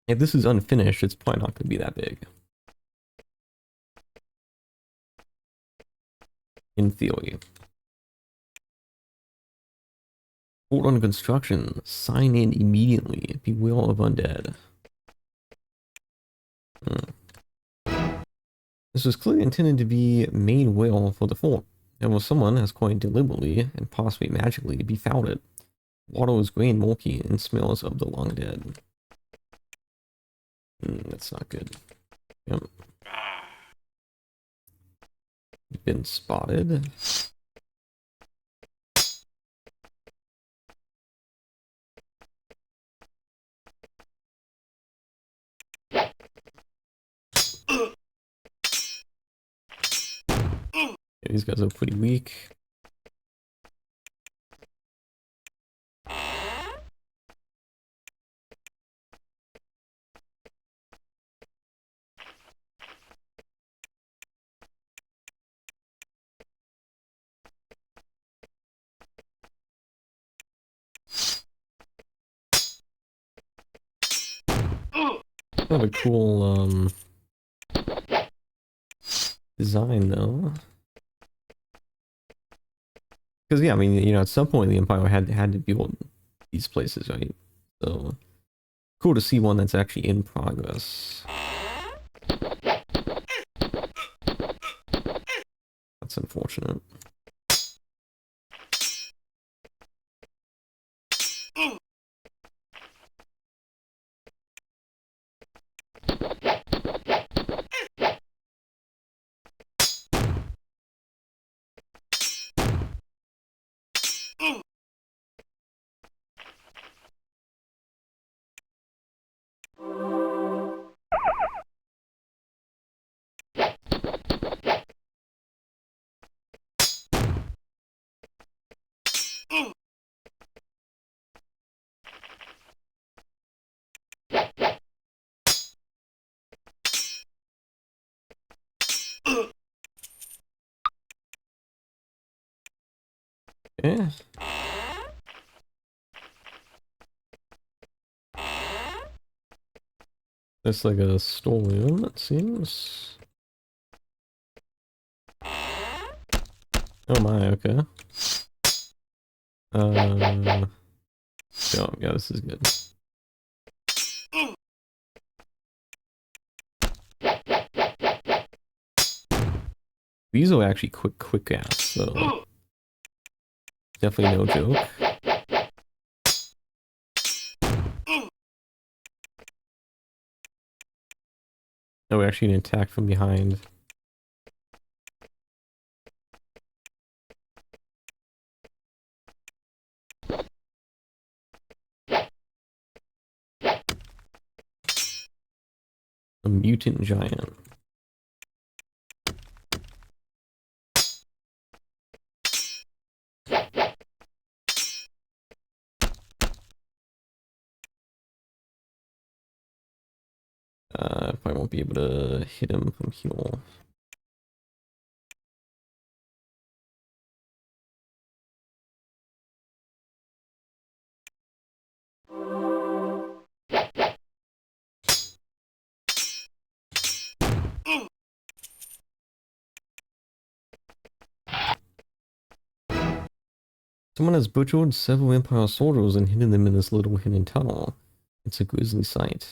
If this is unfinished, it's probably not going to be that big. In theory. Fort on construction. Sign in immediately. Bewail of undead. This was clearly intended to be main will for the fort. However, someone has quite deliberately and possibly magically befouled it. Water is grey and murky and smells of the long dead. That's not good. Yep. Been spotted. Yeah, these guys are pretty weak. Kind of a cool design though. Because yeah, I mean, you know, at some point the Empire had to build these places, right? So cool to see one that's actually in progress. That's unfortunate. Yeah. That's like a storeroom, it seems. Oh my, okay. Oh, yeah, this is good. These are actually quick ass, so definitely no joke. Oh, we're actually an attack from behind. A mutant giant. Probably won't be able to hit him from here. Someone has butchered several Empire soldiers and hidden them in this little hidden tunnel. It's a grisly sight.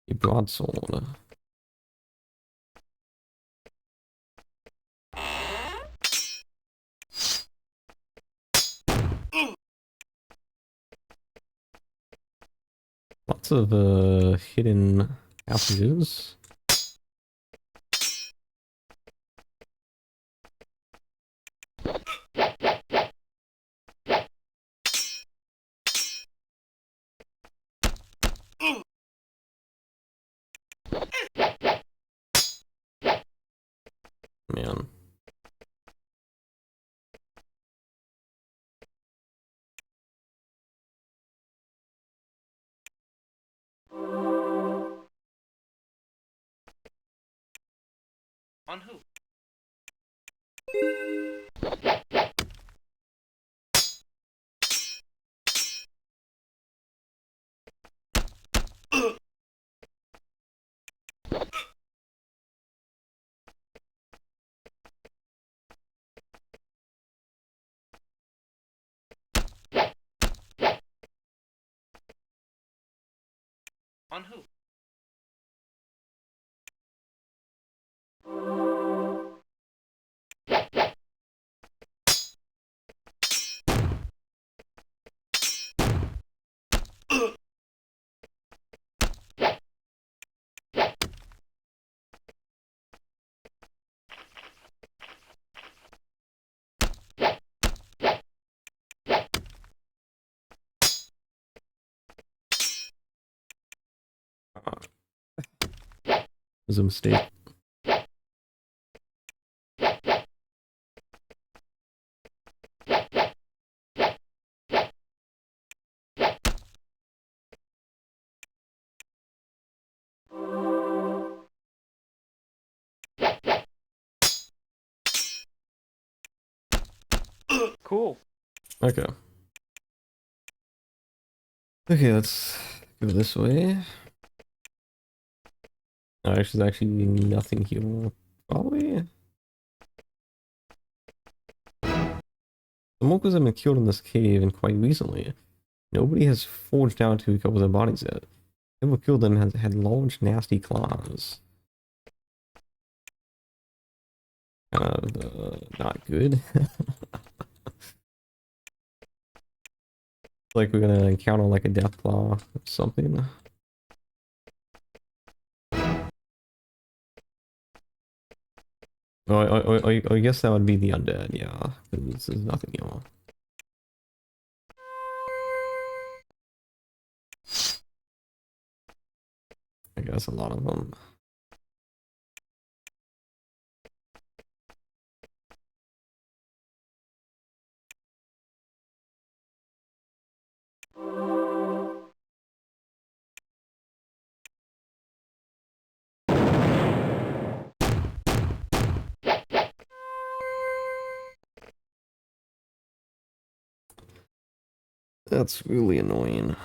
A broadsword. Lots of hidden passages. Man. On who? On who? It was a mistake. Cool. Okay. Okay, let's go this way. Oh, there's actually nothing here. Probably. The monkeys have been killed in this cave and quite recently. Nobody has forged out to recover their bodies yet. Whoever killed them has had large, nasty claws. Kind of, not good. Like we're gonna encounter like a death claw or something. Oh, I guess that would be the undead, yeah. Because there's nothing here. I guess a lot of them. That's really annoying.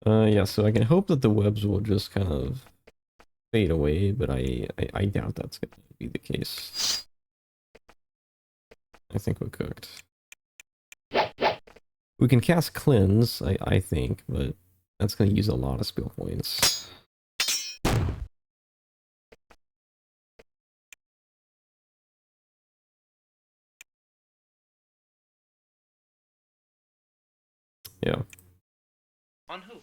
Yeah, so I can hope that the webs will just kind of fade away, but I doubt that's gonna be the case. I think we're cooked. We can cast cleanse, I think, but that's gonna use a lot of skill points. Yeah. On who?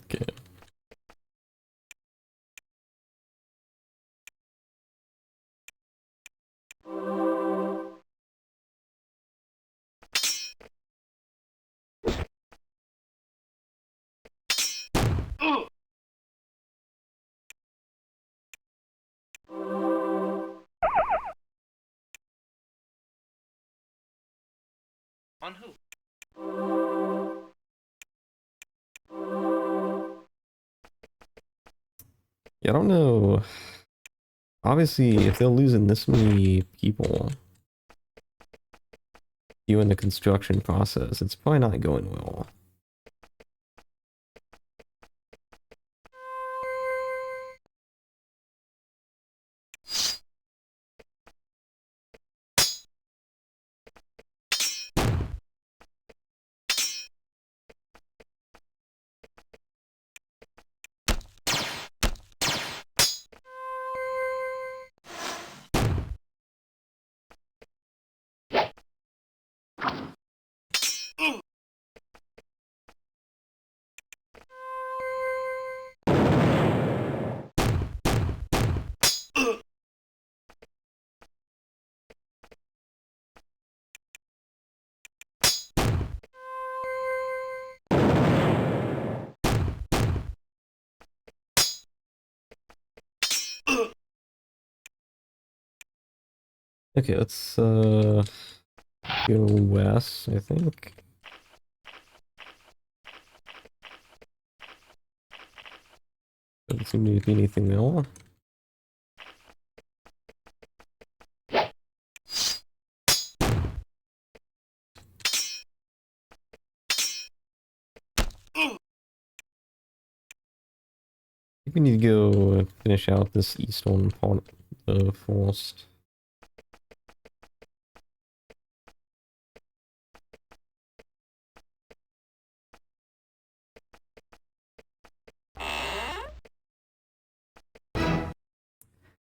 Okay. On who? Yeah, I don't know. Obviously, if they're losing this many people during the construction process, it's probably not going well. Okay, let's go west, I think. Doesn't seem to be anything else. I think we need to go finish out this eastern part of the forest.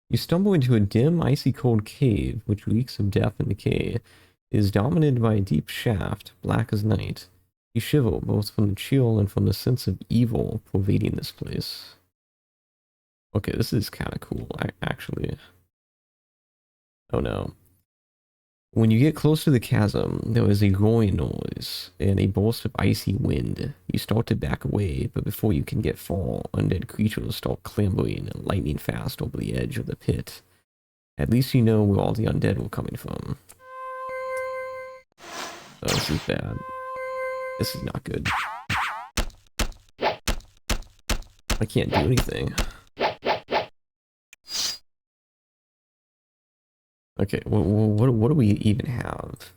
You stumble into a dim, icy cold cave, which reeks of death and decay. It is dominated by a deep shaft, black as night. You shiver both from the chill and from the sense of evil pervading this place. Okay, this is kind of cool, actually. Oh no. When you get close to the chasm, there is a roaring noise and a burst of icy wind. You start to back away, but before you can get far, undead creatures start clambering lightning fast over the edge of the pit. At least you know where all the undead were coming from. Oh, this is bad. This is not good. I can't do anything. Okay, what do we even have?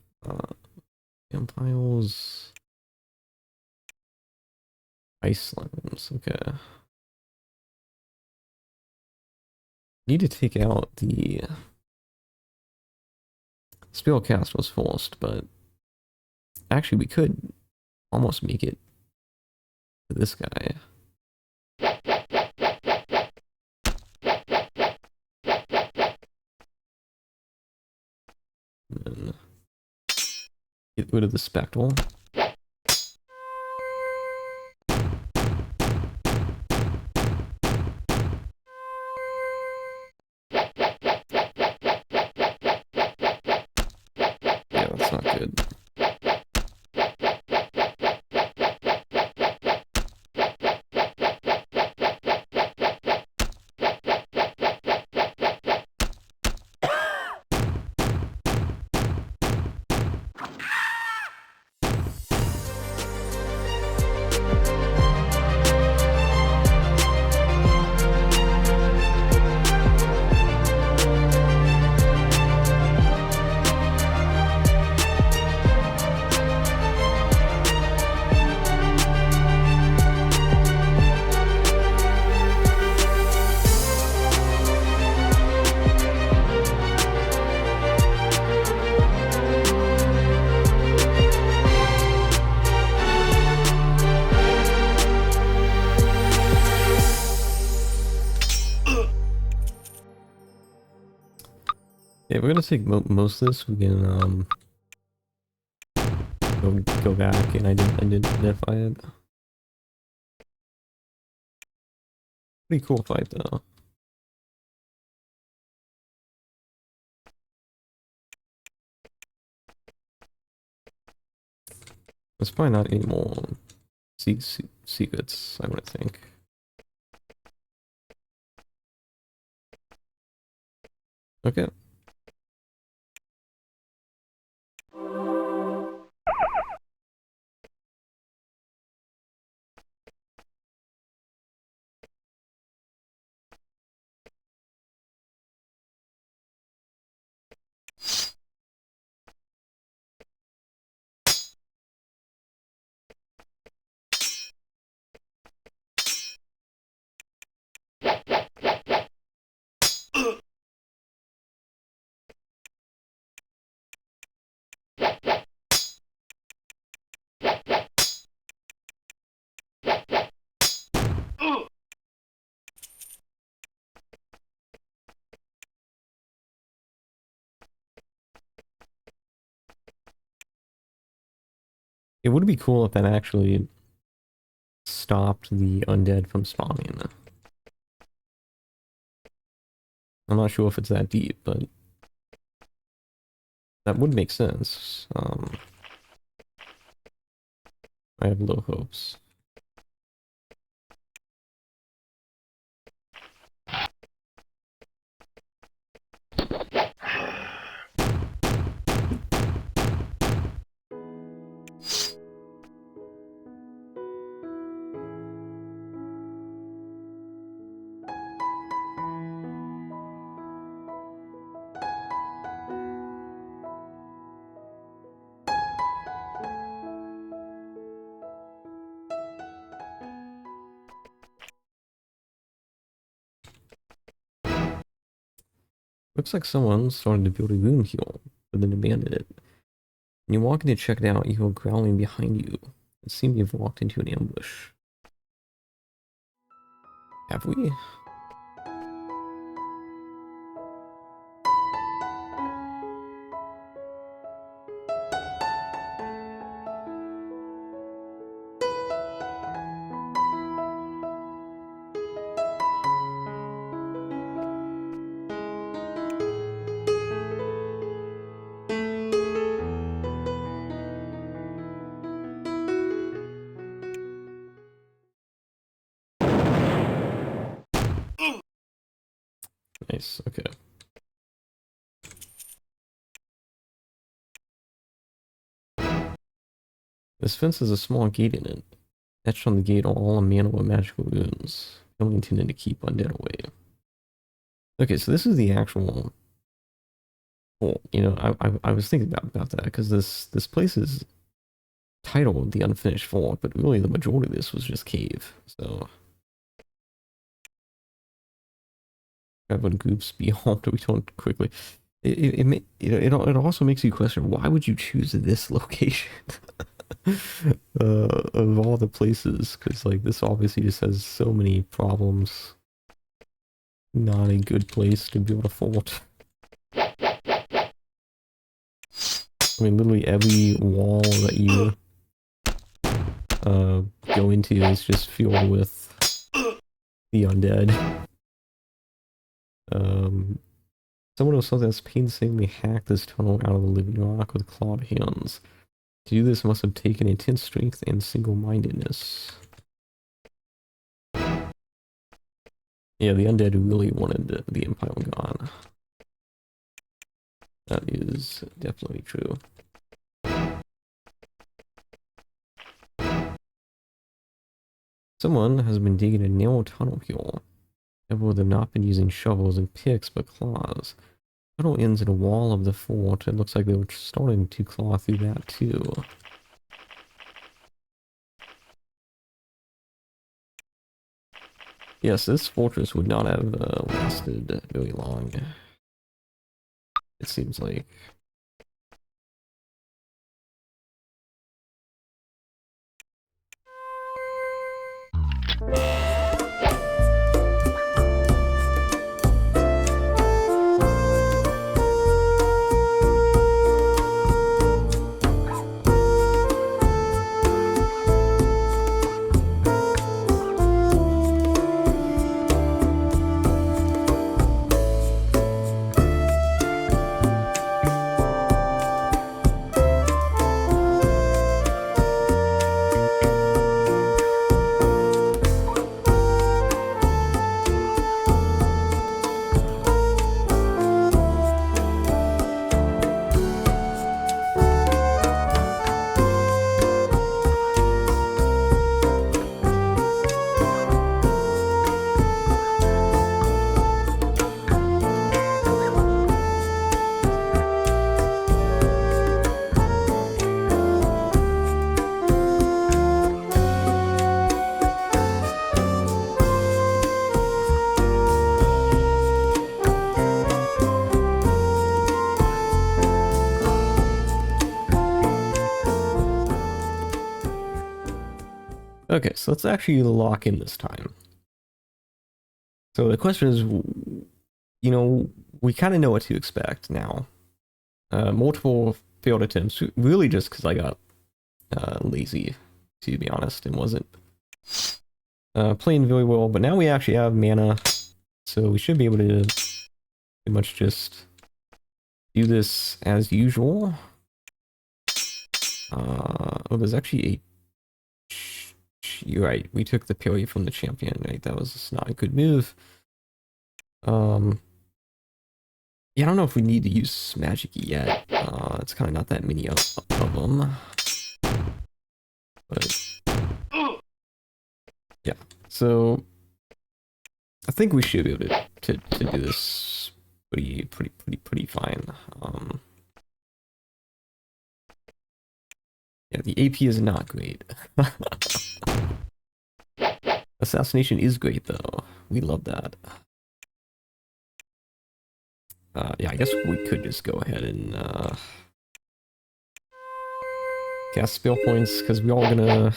Vampires... Ice slimes, okay. Need to take out the... Spellcast was forced, but... Actually, we could almost make it to this guy. And then get rid of the spectral. Yeah, that's not good. Yeah, we're gonna take most of this. We can go back and identify it. Pretty cool fight though. There's probably not any more secrets, I would think. Okay. It would be cool if that actually stopped the undead from spawning. I'm not sure if it's that deep, but that would make sense. I have low hopes. Looks like someone started to build a room here, but then abandoned it. When you walk in to check it out, you hear growling behind you. It seems you've walked into an ambush. Have we? Nice, okay. This fence has a small gate in it. Etched on the gate are all a mana with magical runes, only intended to keep undead away. Okay, so this is the actual fort. You know, I was thinking about that, because this place is titled the Unfinished Fort, but really the majority of this was just cave, so... Would groups be home to return quickly? It also makes you question, why would you choose this location of all the places? Because like this obviously just has so many problems. Not a good place to build a fort. I mean, literally every wall that you go into is just filled with the undead. Someone or something has painstakingly hacked this tunnel out of the living rock with clawed hands. To do this must have taken intense strength and single-mindedness. Yeah, the undead really wanted the Empire gone. That is definitely true. Someone has been digging a narrow tunnel here. People have not been using shovels and picks, but claws. The tunnel ends in a wall of the fort. It looks like they were starting to claw through that too. Yes, this fortress would not have lasted very long. It seems like. Okay, so let's actually lock in this time. So the question is, you know, we kind of know what to expect now. Multiple failed attempts, really just because I got lazy, to be honest, and wasn't playing very well. But now we actually have mana, so we should be able to pretty much just do this as usual. Oh, there's actually a... You're right, we took the parry from the champion, right? That was not a good move. Yeah, I don't know if we need to use magic yet. It's kind of not that many of them. But yeah, so I think we should be able to do this pretty fine. Yeah, the AP is not great. Assassination is great though. We love that. Yeah, I guess we could just go ahead and cast spell points, because we're all gonna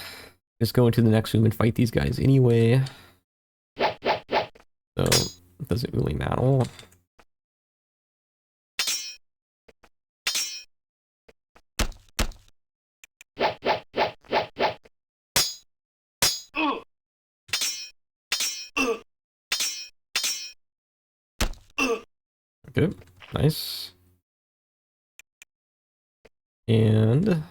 just go into the next room and fight these guys anyway. So, it doesn't really matter. Okay, nice. And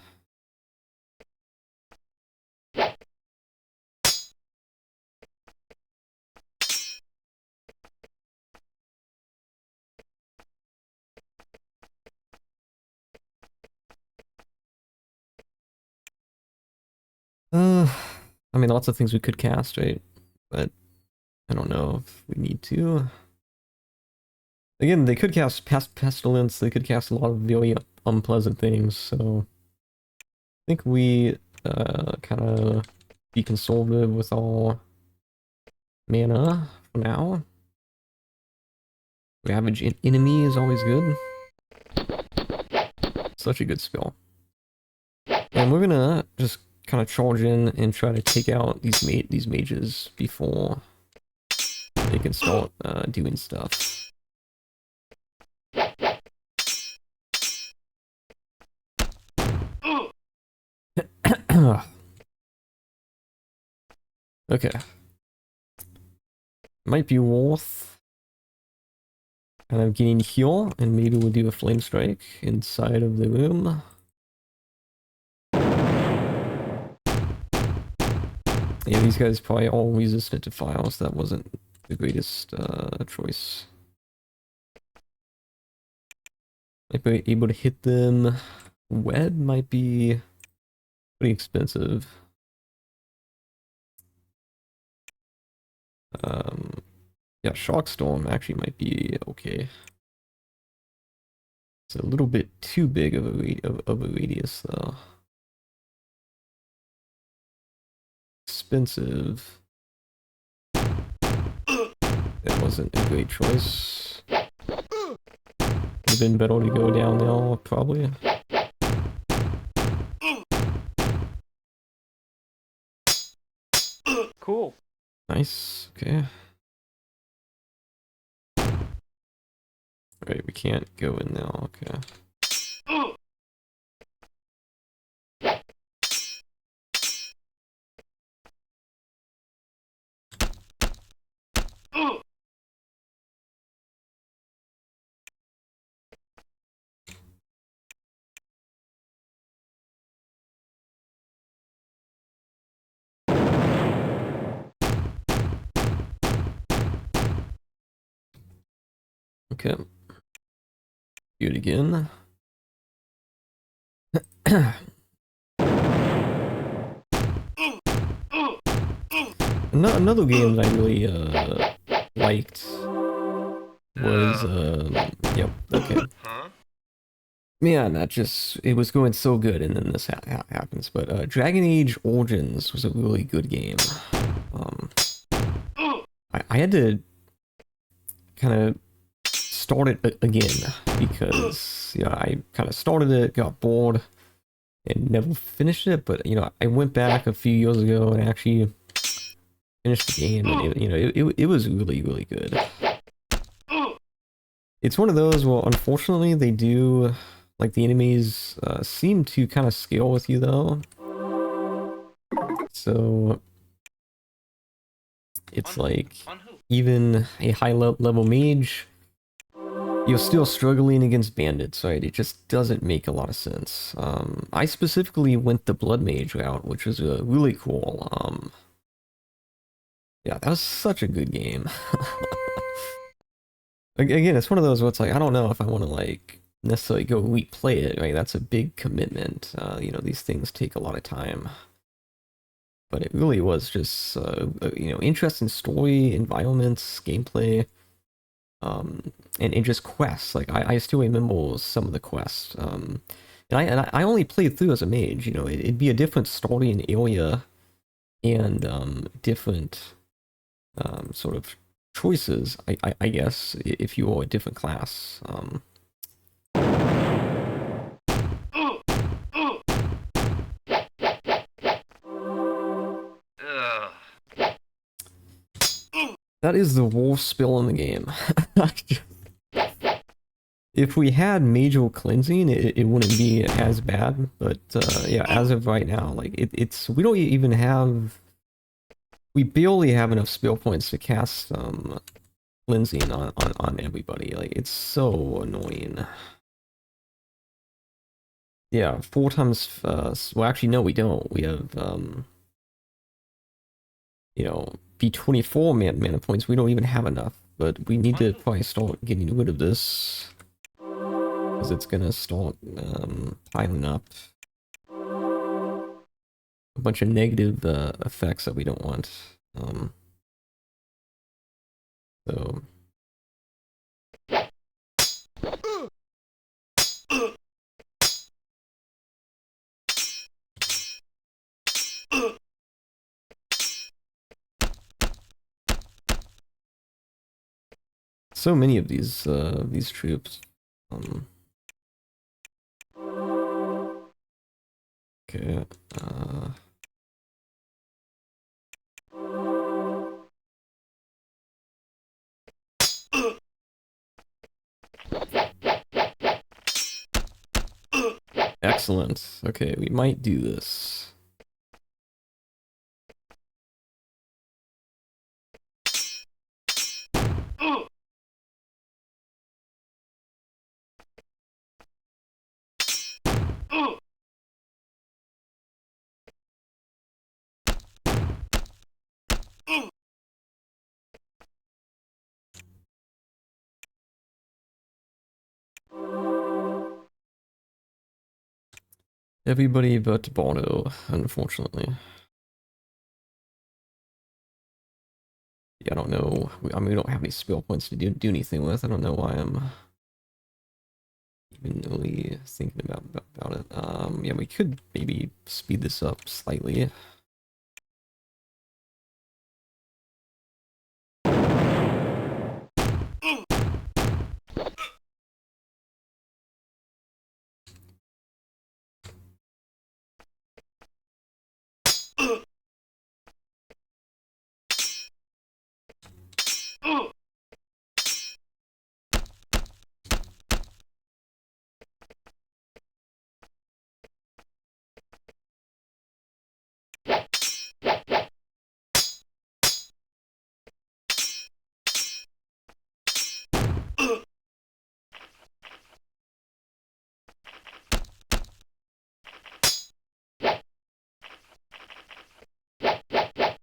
I mean, lots of things we could cast, right? But I don't know if we need to. Again, they could cast Pestilence, they could cast a lot of very unpleasant things, so I think we kind of be conservative with all mana for now. Ravage enemy is always good. Such a good spell. And we're gonna just kind of charge in and try to take out these mages before they can start doing stuff. Okay. Might be worth kind of getting here, and maybe we'll do a flame strike inside of the room. Yeah, these guys probably all resistant to files. That wasn't the greatest choice. Might be able to hit them. Web might be pretty expensive. Yeah, Shock Storm actually might be okay. It's a little bit too big of a radius though. Expensive. That wasn't a great choice. Would have been better to go down there, probably. Cool. Nice, okay. Right, we can't go in now, okay. Okay. Do it again. Another game that I really liked was yep, okay. Man, it was going so good, and then this happens. But Dragon Age Origins was a really good game. I had to kind of start it again because I kind of started it, got bored, and never finished it. But I went back a few years ago and actually finished the game, and it was really good. It's one of those where unfortunately they do, like, the enemies seem to kind of scale with you though. So it's like even a high level mage, you're still struggling against bandits, right? It just doesn't make a lot of sense. I specifically went the blood mage route, which was really cool. Yeah, that was such a good game. Again, it's one of those where it's like, I don't know if I want to like necessarily go replay it, right? That's a big commitment. These things take a lot of time. But it really was just, interesting story, environments, gameplay, and just quests. Like, I still remember some of the quests. And I only played through as a mage, it'd be a different story and area, and different sort of choices, I guess, if you are a different class. Ugh. That is the worst spell in the game. If we had Major Cleansing, it wouldn't be as bad, but yeah, as of right now, like it's we don't even have, we barely have enough spell points to cast cleansing on everybody. Like it's so annoying. Yeah, 4 times. Well, actually, no, we don't. We have you know, B24 mana points. We don't even have enough, but we need to probably start getting rid of this because it's gonna start piling up a bunch of negative effects that we don't want. So so many of these troops. Okay. Excellent. Okay, we might do this. Everybody but Bono, unfortunately. Yeah, I don't know. I mean, we don't have any skill points to do anything with. I don't know why I'm even really thinking about it. Yeah, we could maybe speed this up slightly.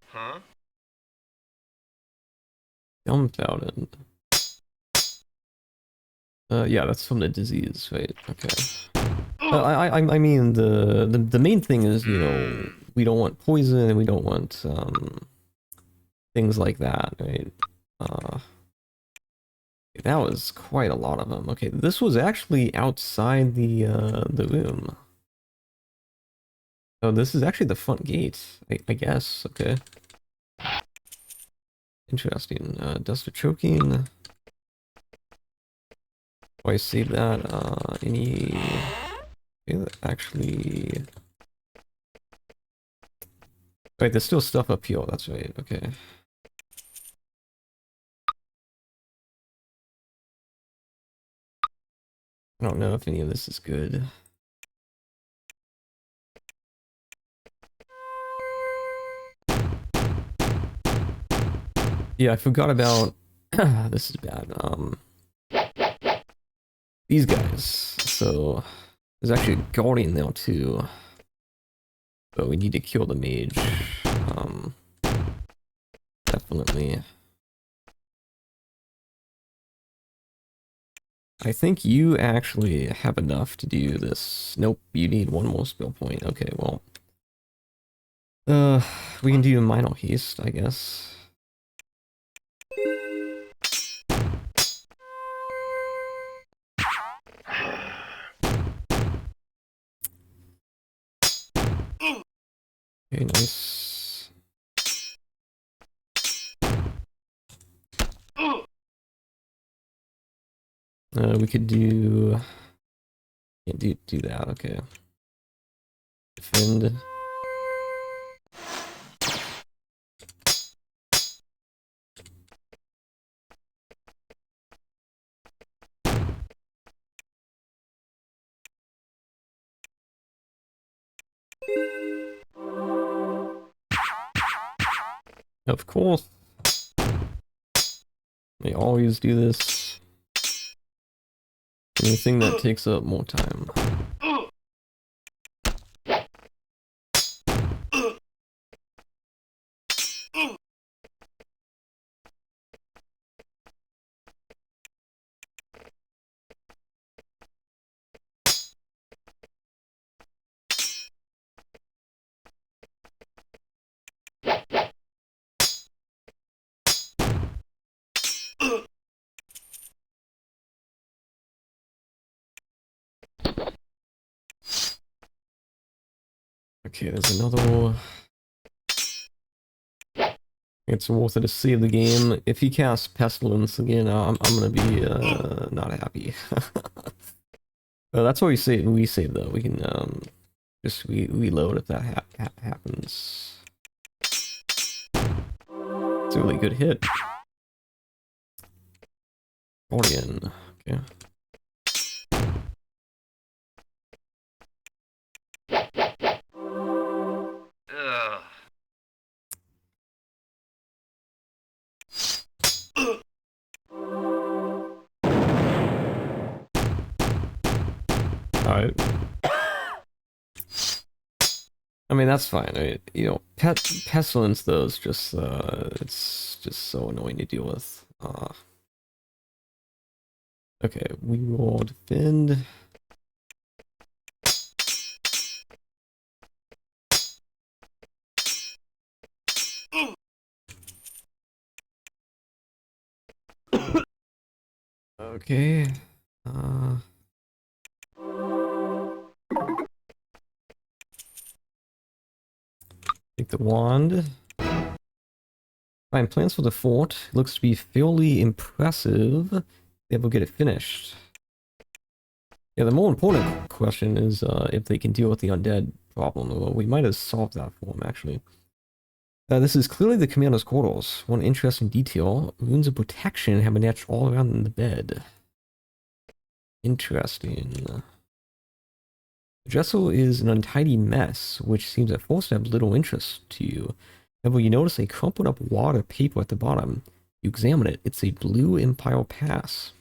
Huh? Dumbfounded. Yeah, that's from the disease, right? Okay. I mean the main thing is, you know, we don't want poison and we don't want things like that, right? That was quite a lot of them. Okay, this was actually outside the room. Oh, this is actually the front gate, I guess. Okay. Interesting. Dust of choking. Oh, I saved that. Actually... Wait, there's still stuff up here. That's right. Okay. I don't know if any of this is good. Yeah, I forgot about... this is bad. These guys. So, there's actually a guardian now, too. But we need to kill the mage. Definitely. I think you actually have enough to do this. Nope, you need one more skill point. Okay, well. We can do a minor haste, I guess. Okay, nice. We could do... Can't do that, okay. Defend. Of course. They always do this. Anything that takes up more time. Okay, there's another... It's worth it to save the game. If he casts Pestilence again, I'm gonna be not happy. That's what we save though. We can just reload if that happens. It's a really good hit. Guardian. Okay. Ugh. Alright. I mean, that's fine. You know, Pestilence though is just it's just so annoying to deal with. Okay, we will defend. Okay. Take the wand. Fine, plans for the fort. Looks to be fairly impressive. They will get it finished. Yeah, the more important question is if they can deal with the undead problem. Well, we might have solved that for them, actually. This is clearly the commander's quarters. One interesting detail, runes of protection have been etched all around the bed. Interesting. The dresser is an untidy mess, which seems at first to have little interest to you. However, you notice a crumpled up wad of paper at the bottom. You examine it, it's a blue Imperial Pass.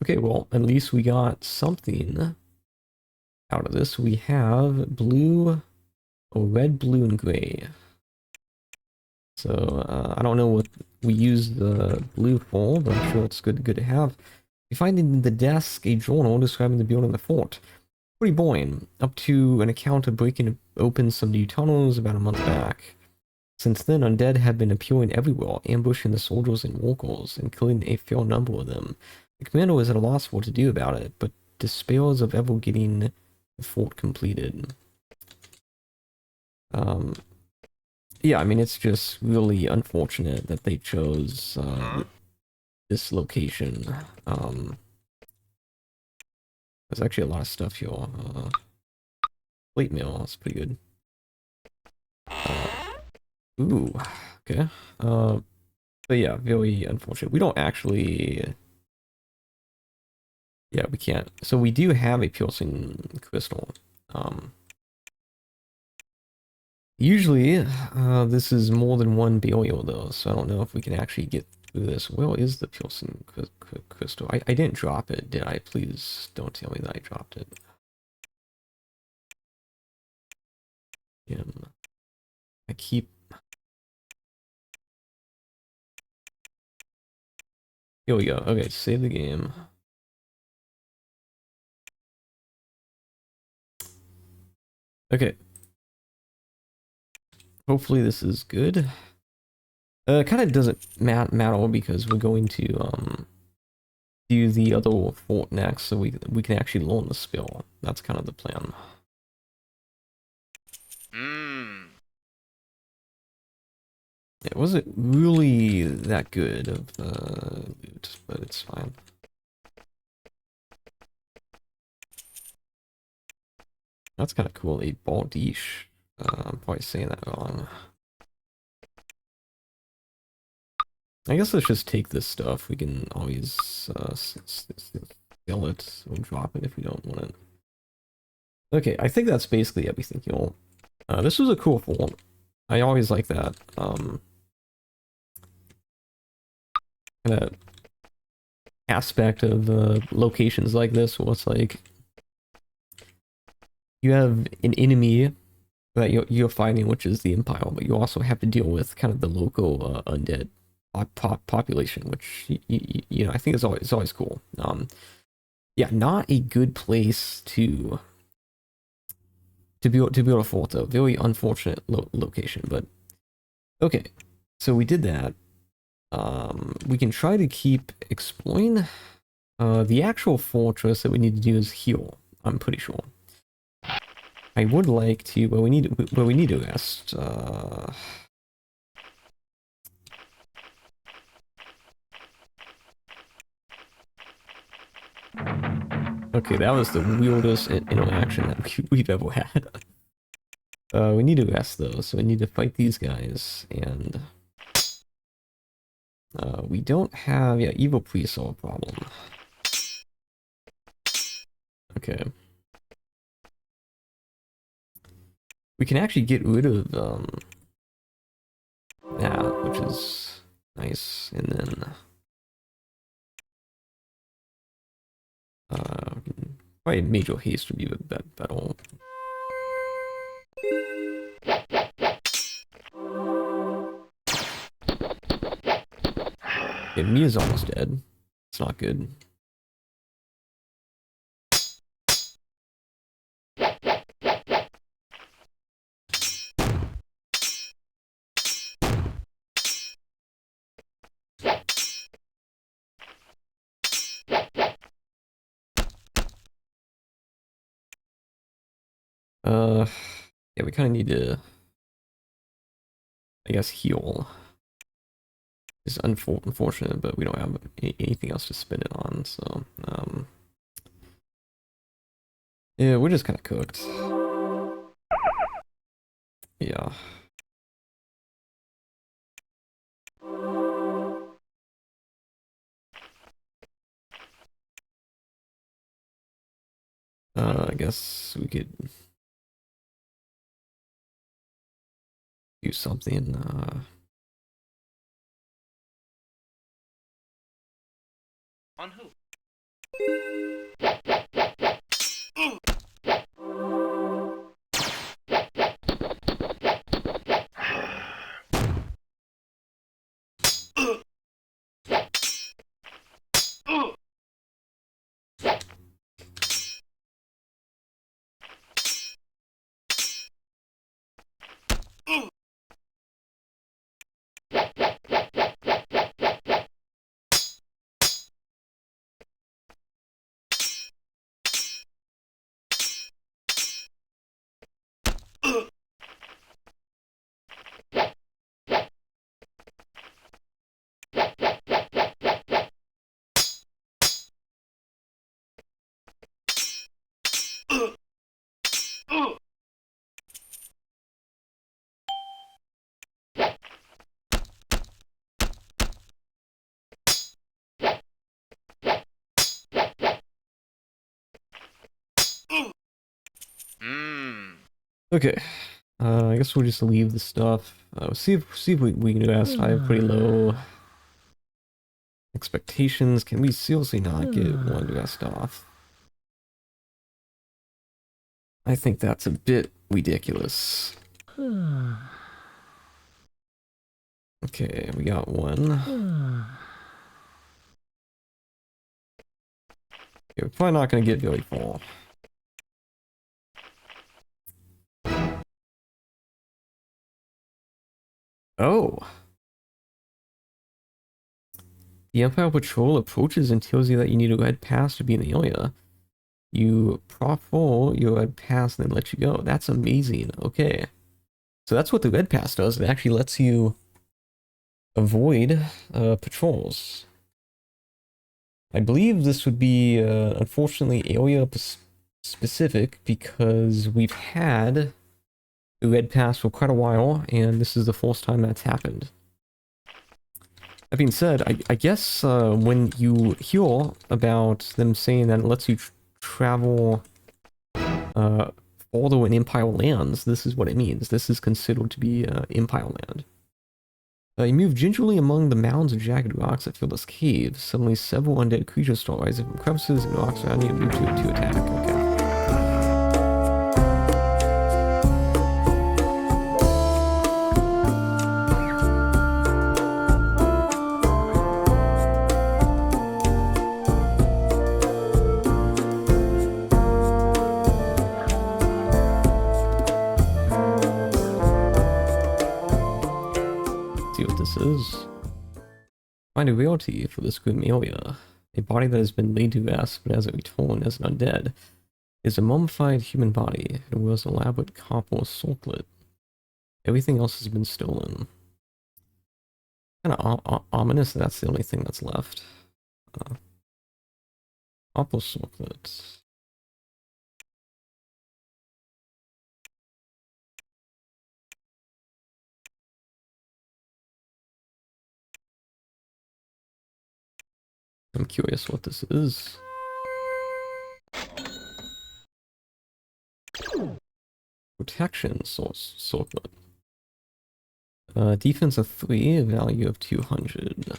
Okay, well, at least we got something out of this. We have blue, red, blue, and gray. So, I don't know what we use the blue for, but I'm sure it's good to have. You find in the desk a journal describing the building of the fort. Pretty boring, up to an account of breaking open some new tunnels about a month back. Since then, undead have been appearing everywhere, ambushing the soldiers and walkers, and killing a fair number of them. The commander is at a loss for what to do about it, but despairs of ever getting the fort completed. Yeah, I mean, it's just really unfortunate that they chose this location. There's actually a lot of stuff here. Plate mail, that's pretty good. Ooh, okay. But yeah, very unfortunate. We don't actually... Yeah, we can't. So we do have a piercing crystal. Usually, this is more than one burial though, so I don't know if we can actually get through this. Where is the piercing crystal? I didn't drop it, did I? Please don't tell me that I dropped it. I keep... Here we go. Okay, save the game. Okay. Hopefully this is good. It kind of doesn't matter because we're going to do the other fort next, so we can actually learn the spell. That's kind of the plan. It wasn't really that good of loot, but it's fine. That's kind of cool. A baldish. I'm probably saying that wrong. I guess let's just take this stuff. We can always sell it or drop it if we don't want it. Okay, I think that's basically everything, y'all. This was a cool fort. I always like that. Kind of aspect of locations like this, where it's like you have an enemy that you're fighting, which is the Empire, but you also have to deal with kind of the local undead population, which you know I think is always cool. Yeah, not a good place to build a fort though. Very unfortunate location, but okay. So we did that. We can try to keep exploring. The actual fortress that we need to do is heal. I'm pretty sure. I would like to, but we need to rest. Okay, that was the weirdest interaction that we've ever had. We need to rest though, so we need to fight these guys, and we don't have, yeah, evil priests are a problem. Okay. We can actually get rid of that, which is nice, and then probably major haste would be better. Okay, Mia's almost dead. It's not good. Yeah, we kind of need to, I guess, heal. It's unfortunate, but we don't have anything else to spend it on, so, yeah, we're just kind of cooked. Yeah. I guess we could do something, On who? okay. I guess we'll just leave the stuff. See if we can rest. I have pretty low expectations. Can we seriously not get one rest off? I think that's a bit ridiculous. Okay, we got one. Okay, we're probably not going to get very far. Oh. The Empire Patrol approaches and tells you that you need a red pass to be in the area. You profile your red pass and then let you go. That's amazing. Okay. So that's what the red pass does. It actually lets you avoid patrols. I believe this would be, unfortunately, area specific because we've had the red pass for quite a while, and this is the first time that's happened. That being said, I guess when you hear about them saying that it lets you travel although in Empire lands, this is what it means. This is considered to be Empire land. You move gingerly among the mounds of jagged rocks that fill this cave. Suddenly, several undead creatures start rising from crevices and rocks around you and move to attack. Okay. See what this is. Find a reality for this grim area. A body that has been laid to rest but hasn't returned as an undead. It is a mummified human body. It wears an elaborate copper circlet. Everything else has been stolen. Kind of ominous that that's the only thing that's left. Copper circlet. I'm curious what this is. Protection source circlet. Defense of 3, value of 200.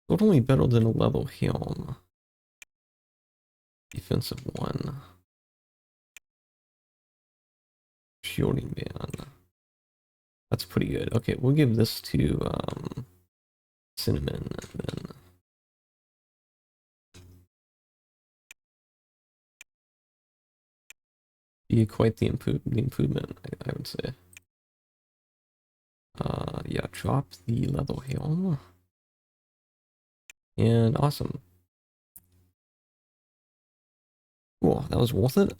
Totally better than a level helm. Defense of 1. Shielding band. That's pretty good. Okay, we'll give this to Cinnamon then. Be quite the improvement, I would say. Yeah, drop the level helm. And awesome. Cool, that was worth it.